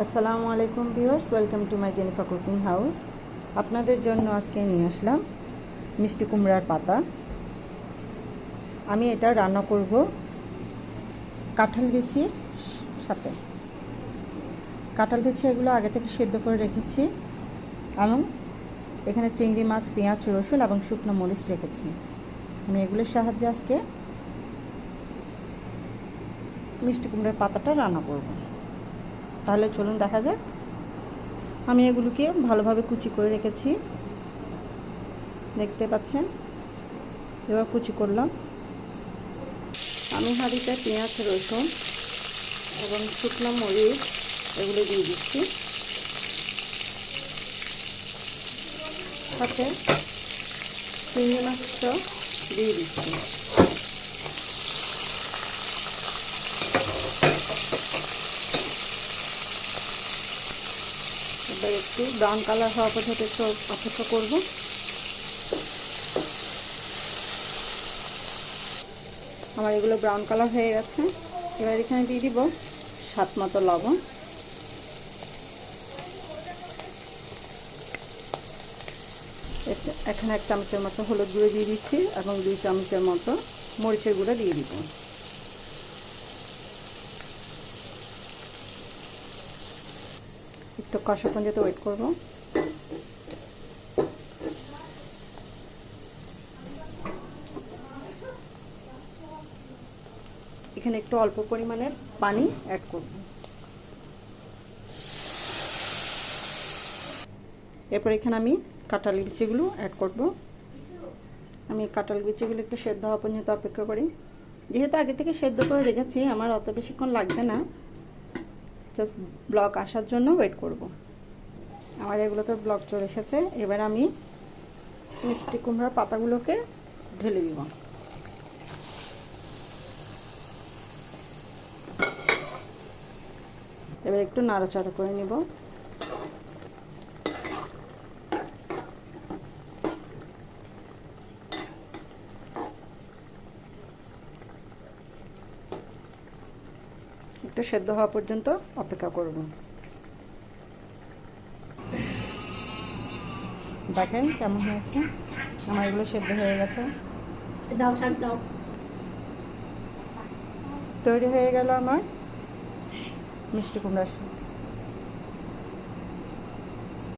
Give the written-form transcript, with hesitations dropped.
আসসালামু আলাইকুম viewers, welcome to my Jennifer cooking house. আপনাদের জন্য আজকে নিয়ে আসলাম মিষ্টি কুমড়ার পাতা। আমি এটা রান্না করব কাঁঠাল বিচির সাথে। কাঁঠাল বিচি এগুলো আগে থেকে সেদ্ধ করে রেখেছি এবং এখানে চিংড়ি মাছ, পেঁয়াজ, রসুন এবং শুকনো মরিচ রেখেছি। আমি এগুলোর সাহায্যে আজকে মিষ্টি কুমড়ার পাতাটা রান্না করব। তাহলে চলুন দেখা যাক। আমি এগুলোকে ভালোভাবে কুচি করে রেখেছি, দেখতে পাচ্ছেন। এবার কুচি করলাম। আমি হাঁড়িতে পেঁয়াজ, রসুন এবং শুকনো মরিচ এগুলো দিয়ে দিচ্ছি, সাথে চিংড়ি মাছটা দিয়ে দিচ্ছি। এবার একটু ব্রাউন কালার হওয়া পর্যন্ত একটু অপেক্ষা করব। আমার এগুলো ব্রাউন কালার হয়ে গেছে। এবার এখানে দিয়ে দিব স্বাদ মতো লবণ, এখানে 1 চামচের মতো হলুদ গুঁড়ো দিয়ে দিচ্ছি এবং 2 চামচের মতো মরিচের গুঁড়ো দিয়ে দিব। একটু কষা পর্যন্ত ওয়েট করব। এখানে একটু অল্প পরিমাণের পানি অ্যাড করব। এরপর এখানে আমি কাঁঠাল বিচিগুলো অ্যাড করব। আমি কাঁঠাল বিচিগুলো একটু সেদ্ধ হওয়া পর্যন্ত অপেক্ষা করি। যেহেতু আগে থেকে সেদ্ধ করে রেখেছি, আমার অত বেশিক্ষণ লাগবে না, জাস্ট ব্লক আসার জন্য ওয়েট করব। আমার এগুলোতে ব্লক চলে এসেছে। এবার আমি মিষ্টি কুমড়ার পাতাগুলোকে ঢেলে দিব। এবার একটু নাড়াচাড়া করে নিব। একটু সেদ্ধ হওয়া পর্যন্ত অপেক্ষা করব। দেখেন কেমন হয়েছে। আমার এগুলো সেদ্ধ হয়ে গেছে। তৈরি হয়ে গেল আমার মিষ্টি কুমড়ার